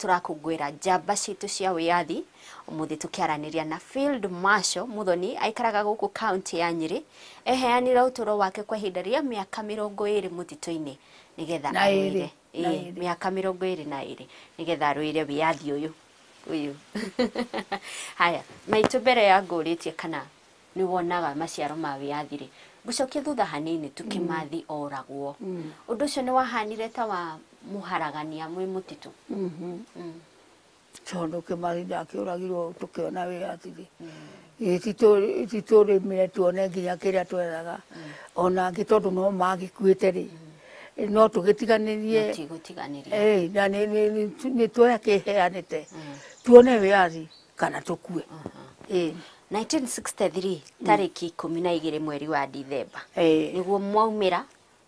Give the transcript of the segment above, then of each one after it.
turakungwira njamba citu cia wiathi umuthi tukiaraniria na Field Marshal Muthoni aikaraga guku county ya Nyeri eheanira uturo wake kwa ihinda ria miaka 20 mutito-ini nigetha arwire miaka 22 nigetha arwire wiathi uyu haya maitu mbere ya nguritie kana ni wonaga maciaro ma wiathi ri gucokia thutha hanini tukimathi oragwo undu ucio ni wahanire ta wa muharagania mwi mutitu tondu kimathi ndakiuragirwo tukiona wiathi ri itituri mire tuone nginya kiria twethaga ona ngi tondu no magikuite ri no tugitiganirie na ni tuoya kiheanite tuone wiathi kana tukue 1963 tariki 12 mweri wa Dithemba niguo mwaumira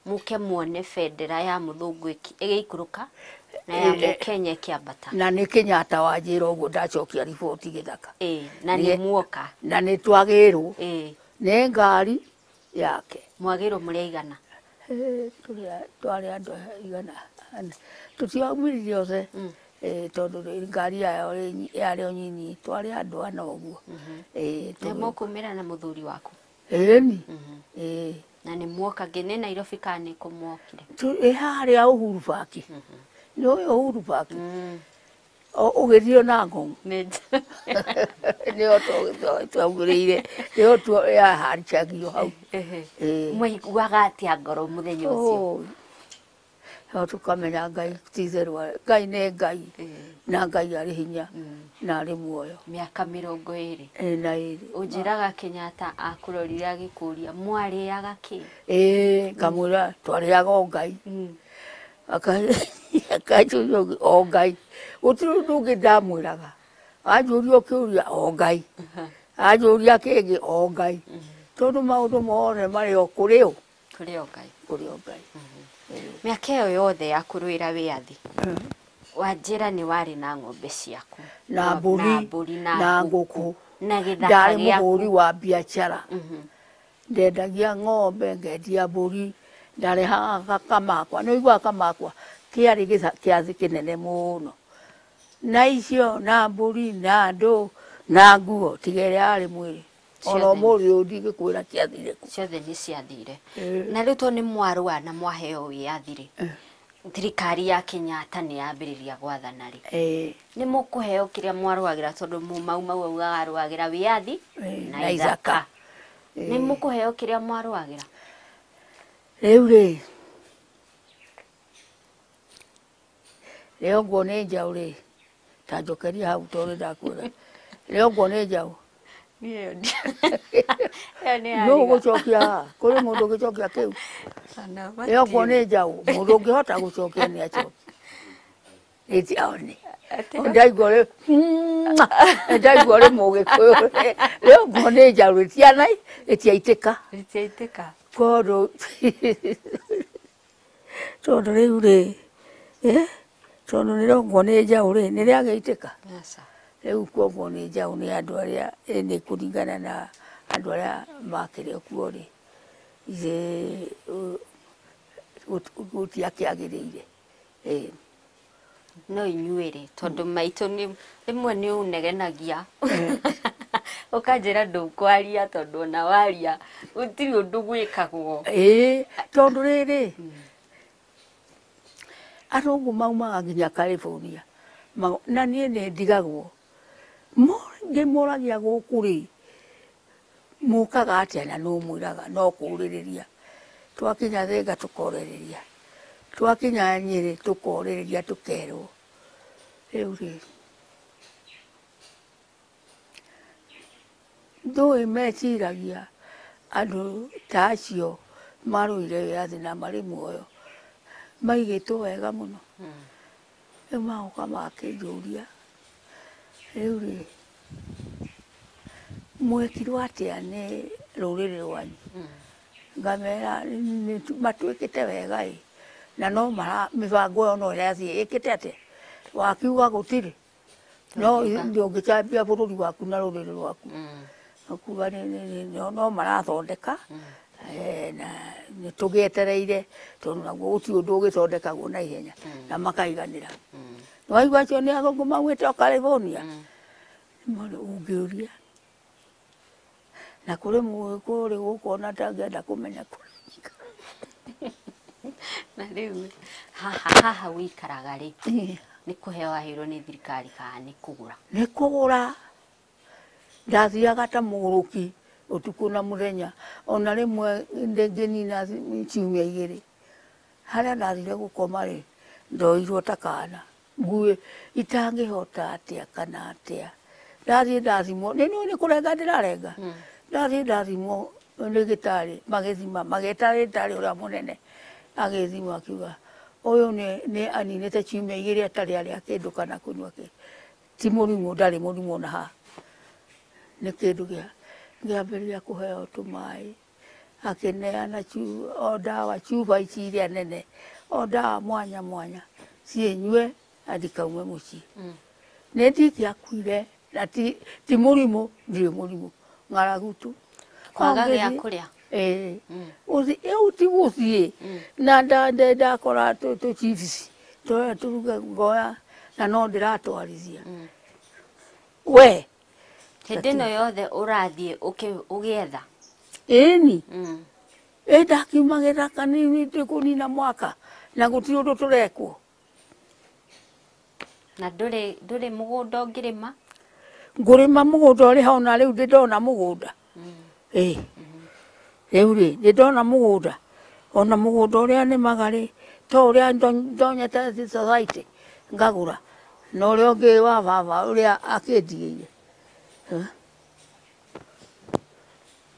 muke muone federa ya muthungu igiikuruka na ya Mukenya kiambata na ni Kenyatta wanjira uguo ndacokia riboti githaka na ni muoka na ni twagirwo ni ngari yake mwagirwo muri igana twari andu igana tutiaumiririe othe tondu ngari yayo yari o nyinyi twari andu ana uguo na mukumira na muthuri waku ni na ni muoka ngene Nairobi kane kumwokire haria Uhuru Park no Uhuru Park ugithio na ng'ongu ni oto twagurire ni oto ya harchagio hau mwiguaga atia ngoro muthenya ucio tukamenya Ngai titherwa Ngai ne Ngai na Ngai ari hinya na ari muoyo miaka 20 na iri unjiraga Kenyatta akurorire agikuria mwariaga ki kamura twariaga Ngai akajurio o Ngai uturu ndugi ndamwiraga ajurio kiuria o Ngai ajuria kingi o Ngai tondu maundu mothe mari o kurio Ngai miaka iyo yothe ya kurwira wiathi wanjira ni wari na ng'ombe ciaku na mburi na nguku na githaka ndari muhuri wa biashara ndendagia ng'ombe ngendia mburi ndari ha kamakwa no igwa kamakwa kiari kiathi kinene muno na icio na mburi na andu na nguo tigere ari mwiri ono muri undigi kwira kiathire ciothe ni ciathire na riu to ni mwarua na mwaheo wiathire thirikari ya Kenyatta ni yambiriria gwathana ri ni mukuheo kiria mwaruagira tondu mau augaga aruagira wiathi na ithaka ni mukuheo kiria mwaruagira riu ri leo ngone njau ri ta njokeria hau tondu ndakwira leo ngone njau no gucokia kuri mundu gicokia kiu leo ngone njau mundu ngihota gucokia ni achoki iti aone ndaigore mugikuyu leo ngone njau tiana itiaitika kodo tondu riu ri tondu niro ngone njau ri ni riageitika riu kuoguo ni njau ni andu aria ni kuringana na andu aria makire kuo ri ize gutiakiagiriire no inyuire tondu maitu ni rimwe ni unegenagia ukanjira ndukwaria tondu na waria utiri undu gwikagwo tondu riri arungu maumaga nginya California na nie ni ndigagwo ngimuragia guku ri mukaga atia na no mwiraga no kuririria twakinya Thega tukoririria twakinya Nyeri tukoririria tukerwo riu ri ndui meciragia andu ta acio maruire wiathi na mari muoyo maigitwo wega muno maguka makinjuria riu ri mwekirwo atia ni ruriri rwanyu ngamera matwikite wega na no mibango yo no irathie ikite ate wakiuga gutiri no ndungicambia bururi waku na ruriri rwaku akuga no marathondeka na nitugietereire tondu naguo guti undu ugithondekagwo na ihenya na makaiganira waigua cio nĩ athũngũ maumĩte o California ũngĩũria na kũrĩ mũgĩkũyũ gũkũ ona ndangĩenda kũmenya kũrĩ na rĩu haha wĩikaraga rĩ nĩ kũheo wahĩrwo nĩ thirikari kana nĩ kũgũra? Nĩ kũgũra. Ndathiaga ta mũgũrũki ũtukũ na mũthenya, ona rĩmwe ngĩnina ciumia 2 harĩa ndathire gũkoma rĩ ndoirwo ta kana nguĩ itangĩhota atĩa kana atĩa. Ndathiĩ ndathimwo nĩ kũrenga ndĩrarenga, ndathiĩ ndathimwo ndagĩtarĩ magĩthima mageta ndagĩtarĩ ũrĩa mũnene agĩthima akiuga ũyũ nĩ aninĩte ciumia 2 atarĩ arĩa kĩndũ kana kũnyua kĩ, ti mũrimũ, ndarĩ mũrimũ na ha nĩ kĩndũ ngĩambĩrĩria kũheo tũmaĩ akĩneana o ndawa cuba ici iria nene o ndawa mwanya mwanya ciĩnyue athikaume mũciĩ. Nĩ ndingĩakuire na ti mũrimũ, ndirĩ mũrimũ, ng'aragu tu kwaga gĩa kũrĩa. Rĩu ti gũthiĩ na ndakora tũchips tũrĩa tũruge ngoya na no ndĩratwarithia we hĩndĩ ĩno yothe ũrathiĩ ũgĩetha. Ĩni ndakiuma gĩthaka nĩ kũnina mwaka na gũtirĩ ũndũ tũrekwo. Na ndũrĩ mũgũnda ũngĩrĩma? Ngũrĩma mũgũnda ũrĩ ho na rĩu ndĩndona mũgũnda. Rĩu rĩ ndĩndona mũgũnda, ona mũgũnda ũrĩa nĩmaga rĩ to ũrĩa ndonyete society ngagũra na ũrĩa ũngĩ wa baba ũrĩa akĩndigĩire.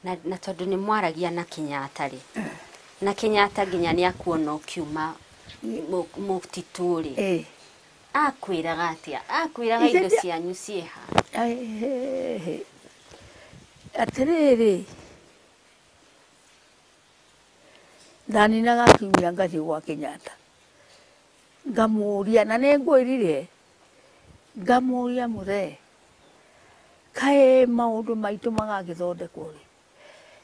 Na tondũ nĩ mwaragia na Kenyatta rĩ, na Kenyatta nginya nĩ akuona ũkiuma mũtitũ rĩ akwĩraga atĩa? Akwĩraga indo cianyu ciĩ ha? Atĩrĩrĩ ndaninaga kiumia ngathiĩ gwa Kenyatta ngamũria, na nĩ ngwĩrire ngamũria mũthee kaĩ maũndũ maitũ magagĩthondekwo rĩ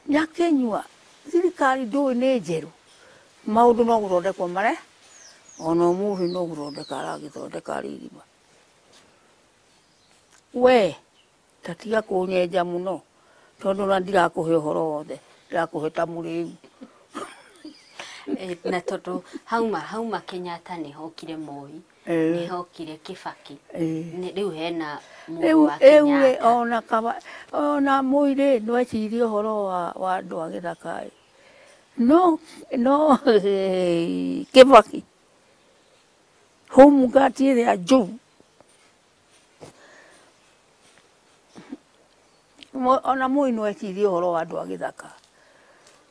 nyakĩnyua thirikari ndũĩ nĩ njerũ, maũndũ no gũthondekwo mare ona ũmũthĩ no gũthondeka aragĩthondeka irima. We tatiga kũnyenja mũno tondũ na ndirakũhe ũhoro wothe, ndirakũhe ta mũrĩu. Na tondũ hauma Kenyatta nĩ hokire Moi, nĩ hokire Kibaki, rĩu hena mũndũ wa Kenyatta. Ona Moi rĩ no ecirie ũhoro wa andũ a gĩthaka no Kibaki home guard ĩrĩa njũru ona Moi no ecirie ũhoro wa andũ a gĩthaka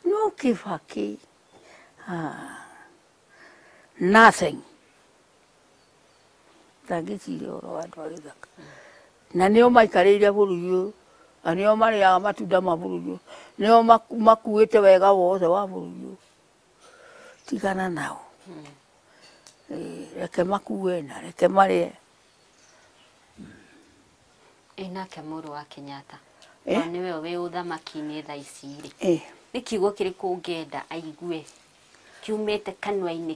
no Kibaki nothing. Ndangĩciria ũhoro wa andũ a gĩthaka na nĩo maikarĩire bũrũri ũyũ na nĩo marĩaga matunda ma bũrũri ũyũ, nĩo makuĩte wega wothe wa bũrũri ũyũ. Tigana nao, reke makue na reke marĩe. Nake mũrũ wa Kenyatta nĩwe wĩ ũthamaki-inĩ thaa ici rĩ, nĩ kiugo kĩrĩkũ ũngĩenda aigue kiumĩte kanua-inĩ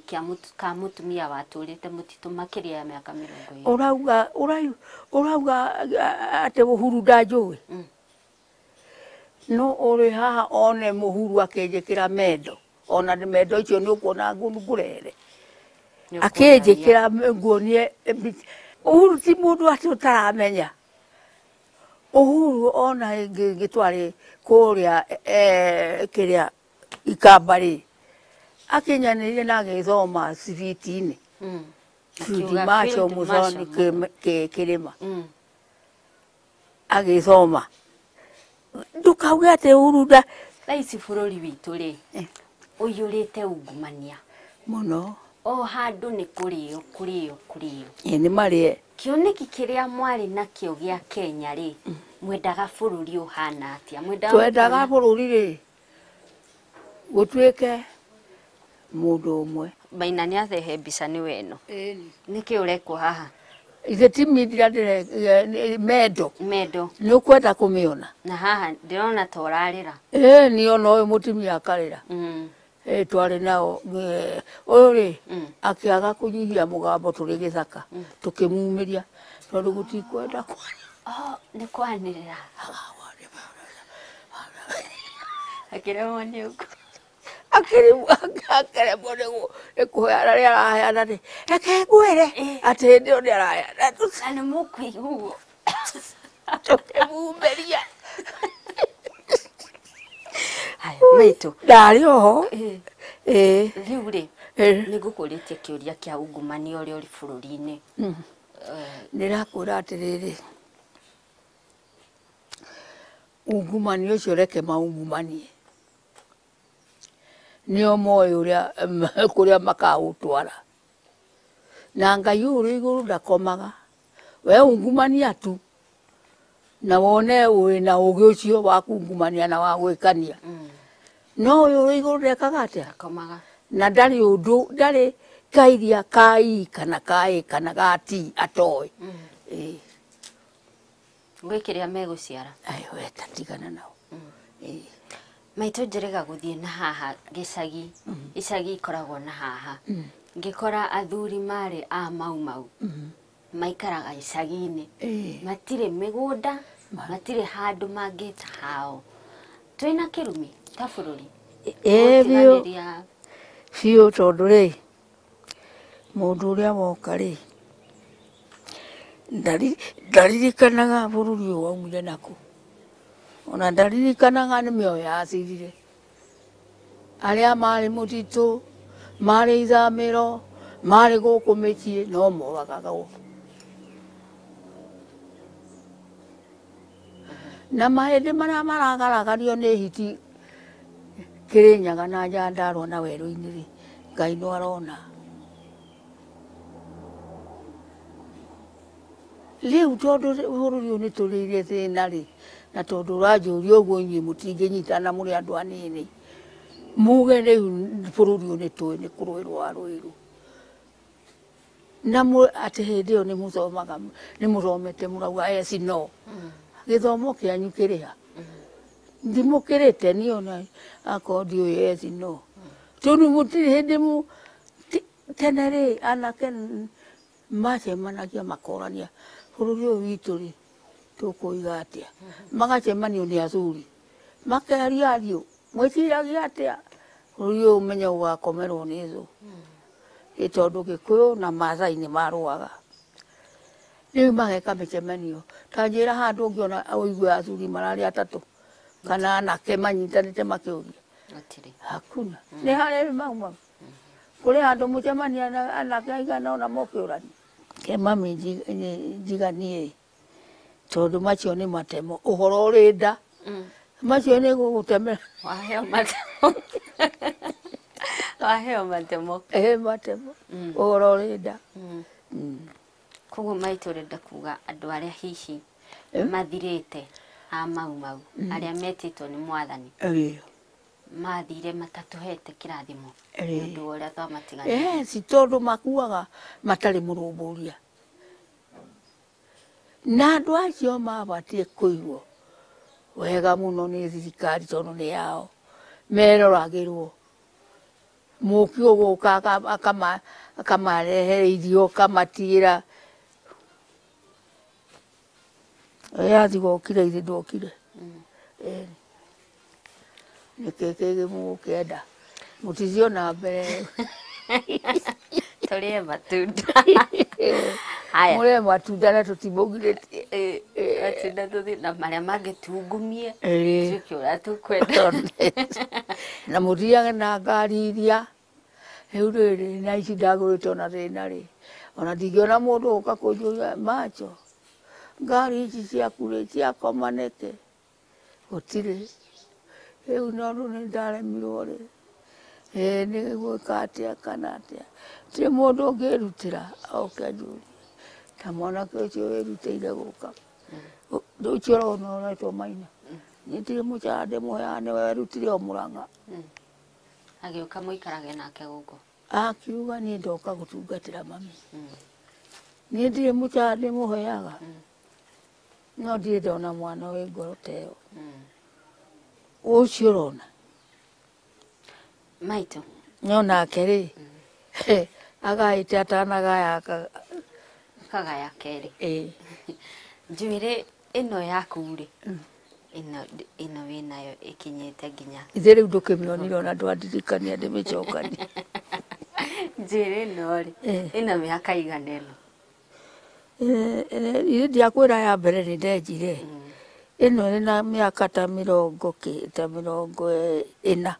ka mũtumia watũrĩte mũtitũ makĩria ya mĩaka 20? Ũrauga atĩ Uhuru ndanjũĩ? No ũrĩ haha one Uhuru akĩnjĩkĩra mendo, ona mendo icio nĩ ũkuona ngũrere akĩnjĩkĩra nguonie. Uhuru ti mũndũ atĩ ũtaramenya. Uhuru ona ngĩtwarĩ kũrĩa kĩrĩa Ikamba rĩ akinyanĩire na agĩthoma cibiti-inĩ macio mũthoni kĩrĩma agĩthoma. Ndũkauge atĩ Uhuru thaa ici bũrũri witũ rĩ ũiyũrĩte ungumania mũno, o handũ nĩ kũrĩo. nĩ marĩe. Kĩoneki kĩrĩa mwarĩ nakĩo gĩa Kenya rĩ mwendaga bũrũri ũhana atĩa? Twendaga bũrũri rĩ gũtuĩke mũndũ ũmwe. Maina nĩ athehe mbica nĩ weno. Nĩkĩ ũrekwo haha? Ithe ti mindira mendo nĩ ũkwenda kũmĩona. Na haha ndĩrona ta ũrarĩra. Nĩ ona ũyũ mũtumia akarĩra. twarĩ nao ũyũ rĩ akĩaga kũnyihia mũgambo tũrĩ gĩthaka tũkĩmumĩria tondũ gũtikwenda nĩ kwanĩrĩra akĩremwo nĩ ũguo akĩremwo nĩ kũheana rĩrĩa araheana rĩ reke ngwĩre atĩ hĩndĩ ĩyo nĩ araheana na nĩ mũkũiguo tũkĩmumĩria maitũ ndarĩ oho rĩu rĩ nĩ ngũkũrĩtie kĩũria kĩa ungumania ũrĩa ũrĩ bũrũri-inĩ nĩrakwĩra atĩrĩrĩ ungumania ũcio reke maungumanie nĩo moĩ ũrĩa kũrĩa makaũtwara na Ngai ũrĩ igũrũ ndakomaga we ungumania tu na wone wĩna ũgĩ ũcio wa kungumania na wa gwĩkania no ũyũ ũrĩ igũrũ ndekaga atĩa na ndarĩ ũndũ ndarĩ kairia kai kana kaĩ kana gati atoĩ gwĩ kĩrĩa megũciara we tatigana nao maitũ njĩrĩga gũthiĩ na haha gĩcagi icagi ikoragwo na haha ngĩkora athuri marĩ a mau maikaraga icagi-inĩ matirĩ mĩgũnda matirĩ handũ mangĩta hao twĩna kĩrumi ta bũrũri biũ tondũ rĩ mũndũ ũrĩa woka rĩ ndaririkanaga bũrũri ũyũ waumire nakũ ona ndaririkanaga nĩ mĩoyo yacirire arĩa marĩ mũtitũ marĩ ithamĩro marĩ gũkũ mĩciĩ no moragaga gũkũ na mahĩndĩ marĩa maragaragario nĩ hiti Kĩrĩnyaga na Nyandarua na werũ-inĩ rĩ Ngai no arona rĩu tondũ bũrũri ũyũ nĩ tũrĩire thĩna rĩ na tondũ ũranjũria ũguo inyuĩ mũtingĩnyitana mũrĩ andũ anini muge rĩu bũrũri ũyũ nĩ tũĩ nĩ kũrũĩrwo arũĩrwo na atĩ hĩndĩ ĩyo nĩ mũthomete mũrauga no gĩthomo kĩanyu kĩrĩ ha ndimũkĩrĩte niĩ ona akorwo ndiũĩ no tondũ mũtirĩ hĩndĩ tene rĩ anake macemanagia makorania bũrũri ũyũ witũ rĩ tũkũiga atĩa magacemanio nĩ athuri makeria ariũ mwĩciragia atĩa bũrũri ũyũ ũmenye ũgakomerwo nĩ thũ tondũ Gĩkũyũ na Maathai nĩ marũaga rĩu mageka mĩcemanio ta njĩra handũ ũngĩona ũigue athuri mararĩ atatũ kana anake manyitanĩte makĩũria hakuna nĩ harĩ mau kũrĩ handũ mũcemania anake aigana ũna mokĩũrania ke mami njiganie tondũ macio nĩ matemo ũhoro ũrĩ nda macio nĩ gũgũtemera waheo matemo matemo ũhoro ũrĩ nda koguo maitũ ũrenda kuga andũ arĩa hihi mathirĩte a mau arĩa metĩtwo nĩ Mwathani mathire matatũhete kĩrathimo nĩ ũndũ ũrĩa twamatiganĩirie tondũ makuaga matarĩ mũrũmbũria na andũ acio mabatiĩ kũigwo wega mũno nĩ thirikari tondũ nĩ yao meroragĩrwo mũki ũgũka akamarehe irio akamatigĩra yathi gokire ithe ndokire nĩkĩĩ mũgũkĩenda mũtiziona mbere tũrĩe matunda mũrĩe matunda na tũtimũgirĩtie matunda tũthiĩ na marĩa mangĩ tungumie tuĩke ũrĩa tũkwenda na mũthiage na ngari iria rĩu rĩrĩ na ici ndagũrĩte ona thĩna rĩ ona ndingĩona mũndũ gũka kũnjũria macho ngari ici ciaku rĩ ciakoma nĩkĩ gũtirĩ rĩu no rĩu nĩ ndaremirwo rĩ nĩ gwĩka atĩa kana atĩa ti mũndũ ũngĩrutĩra oke anjũrie ta mwanake ũcio wĩrutĩire gũka ũcio ũrona ũretwo Maina niĩ ndirĩ mũcara ndĩmũheaga nĩ werutire o Mũrang'a agĩũka mũikarage nake gũkũ akiuga niĩ ndoka gũtungatĩra mami niĩ ndirĩ mũcara ndĩmũheaga no ndirĩ ndona mwana wĩ ngoro ta ĩyo ũcio ũrona Maito. No nake rĩ agaĩte atanagaya Kagaya keri. Ĩĩ. Ino yaku rĩ. Ino wĩnayo ĩkinyĩte nginya. Ithe rĩu ndũkĩmĩonire ona ndwandirikania ndĩmĩcokanie. Njuĩrĩ ĩno rĩ. Ĩna mĩaka igana ĩno. Ithe ndiakwĩra ya mbere nĩ ndenjire. Ĩno ĩna mĩaka ta mĩrongo ĩna.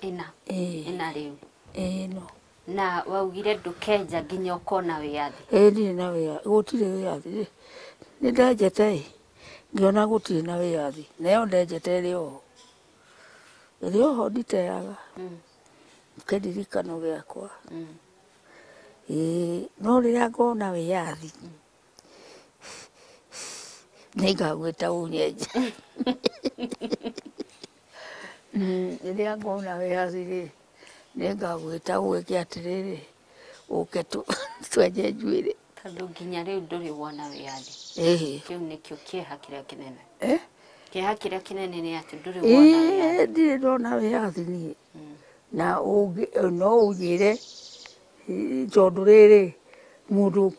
Ĩna rĩu. Ĩno. Na waugire ndũkenja nginya ũkona wĩyathi. Ndirĩ na wĩyathi, gũtirĩ wĩyathi. Nĩ ndenjete ngĩona gũtirĩ na wĩyathi. Nayo ndenjete ĩrĩ oho nditeaga. Kĩririkano gĩakwa. No rĩrĩa ngona wĩyathi nĩngagwĩta ũnyenje. Rĩrĩa ngona wĩyathi rĩ nĩngagwĩta ũgĩke atĩrĩrĩ ũke twenje njuĩrĩ. Tondũ nginya rĩu ndũrĩ wona wĩyathi. Kĩu nĩkĩo kĩeha kĩrĩa kĩnene. Kĩeha kĩrĩa kĩnene nĩ atĩ ndũrĩ wona wĩyathi. Ndirĩ ndona wĩyathi niĩ. Na no ũnjĩre tondũ rĩrĩ mũndũ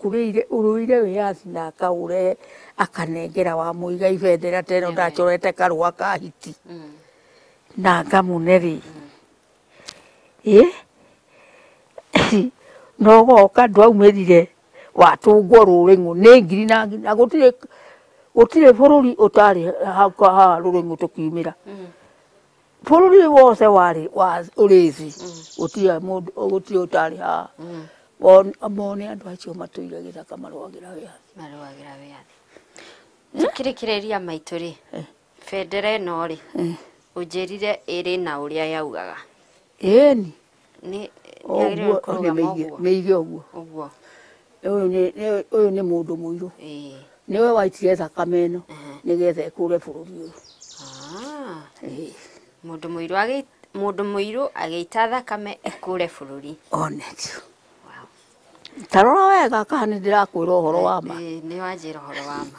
ũrũire wĩyathi na akaũrehe akanengera wa mũiga ibendera ta ĩno ndacorete karũa ka hiti na ngamũne rĩ. No goka ndwaumĩrire watũngwo rũrĩng'ũ nĩ ngiri na ngiri na gũtirĩ bũrũri ũtarĩ haha rũrĩng'ũ tũkiumĩra. Bũrũri wothe warĩ ũrĩ thĩ gũtirĩ ũtarĩ haha. Mone andũ acio matũire gĩthaka marũagĩra wĩyathi. Tũkĩrĩkĩrĩria maitũ rĩ. Bendera ĩno rĩ. Ũnjĩrire ĩrĩ na ũrĩa yaugaga. Ĩni. Nĩ mĩige ũguo. Ũyũ nĩ mũndũ mũirũ. Nĩwe waitire thakame ĩno nĩgetha ĩkũre bũrũri ũyũ. Mũndũ mũirũ agĩita thakame ĩkũre bũrũri. Onetio. Tarora wega kana nĩ ndĩrakwĩra ũhoro wa ma. Nĩ wanjĩra ũhoro wa ma.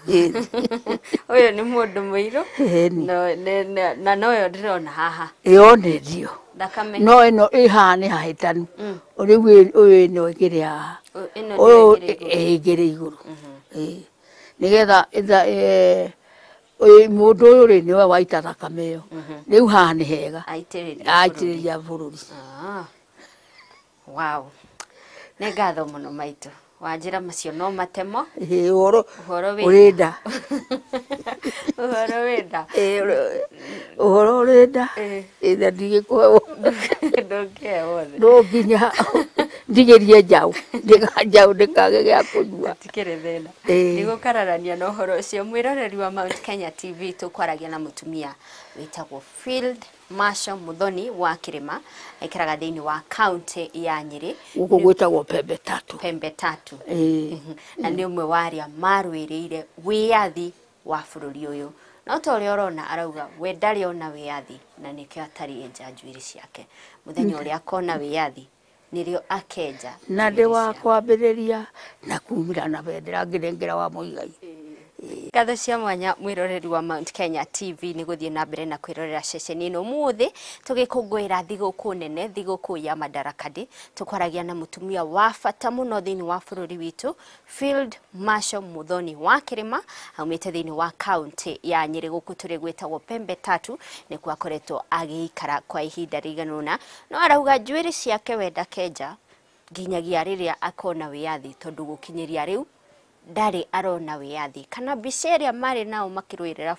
Ũyũ nĩ mũndũ mũirũ na noyo ndĩrona haha. Onetio. Thakame. No ĩno ĩhaha nĩ hahĩtanu. Rĩu ũyũ ĩno ĩkĩrĩ haha. Ũyũ ĩngĩrĩ igũrũ. Nĩgetha mũndũ ũyũ rĩ nĩwe waita thakame ĩyo. Rĩu haha nĩ hega. Aitĩrĩria bũrũri. Wow. Nĩ ngatho mũno maitũ. Wanjĩra macio no matemo. Ũhoro ũrĩ nda. Ũhoro wĩ nda. Ũhoro ũrĩ nda. Ĩtha ndigĩkũhe ndũngĩhe wothe. No nginya ndigĩrie njaũ ndĩkage gĩa kũnyua. Tikĩrĩ thĩna. Ndigũkararania na ũhoro ũcio. Mwĩroreri wa Mount Kenya TV tũkwaragia na mũtumia wĩtagwo Field Marshal Muthoni wa Kĩrĩma aikaraga thĩinĩ wa kaunti ya Nyĩrĩ. Gũkũ gwĩtagwo Pembe Tatu. Na nĩ ũmwe wa arĩa marũĩrĩire wĩyathi wa bũrũri ũyũ. No ta ũrĩa ũrona arauga we ndarĩ ona wĩyathi na nĩkĩo atarĩ enja njuĩrĩ ciake. Mũthenya ũrĩa akona wĩyathi nĩrĩo akenja. Na ndĩ wa kwambĩrĩria na kumĩra na bendera ngĩnengera wa Muigai. Ngatho cia mwanya mwĩroreri wa Mount Kenya TV nĩ gũthiĩ na mbere na kwĩrorera ceceni ĩno ũmũthĩ tũgĩkũngũĩra thigũkũ nene, thigũkũ ya Madaraka Day. Tũkwaragia na mũtumia wa bata mũno thĩinĩ wa bũrũri witũ Field Marshal Muthoni wa Kĩrĩma aumĩte thĩinĩ wa kaunti ya Nyĩrĩ gũkũ tũrĩ gwĩtagwo Pembe Tatu nĩkuo akoretwo agĩikara kwa ihinda rĩigana ũna. No arauga njuĩrĩ ciake we ndakenja nginyagia rĩrĩa akona wĩyathi tondũ gũkinyĩria rĩu ndarĩ arona wĩyathi kana mbica ĩrĩa marĩ nao makĩrũĩrĩra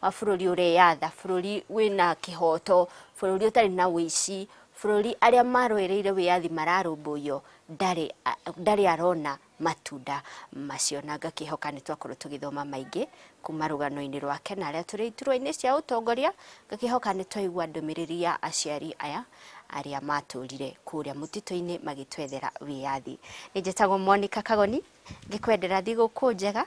bũrũri ũreyatha, bũrũri wĩna kĩhoto, bũrũri ũtarĩ na ũici, bũrũri arĩa marũĩrĩire wĩyathi mararũmbũiyo ndarĩ arona matunda macio. Na ngakĩhoka nĩ twakorwo tũgĩthoma maingĩ kuma rũgano-inĩ rwake na arĩa tũrĩ iturwa-inĩ cia ũtongoria. Ngakĩhoka nĩ twaigua ndũmĩrĩri ya aciari aya arĩa matũrire kũrĩa mũtitũ-inĩ magĩtwethera wĩyathi. Nĩ njĩtagwo Monica Kagoni ngĩkwendera thigũkũ njega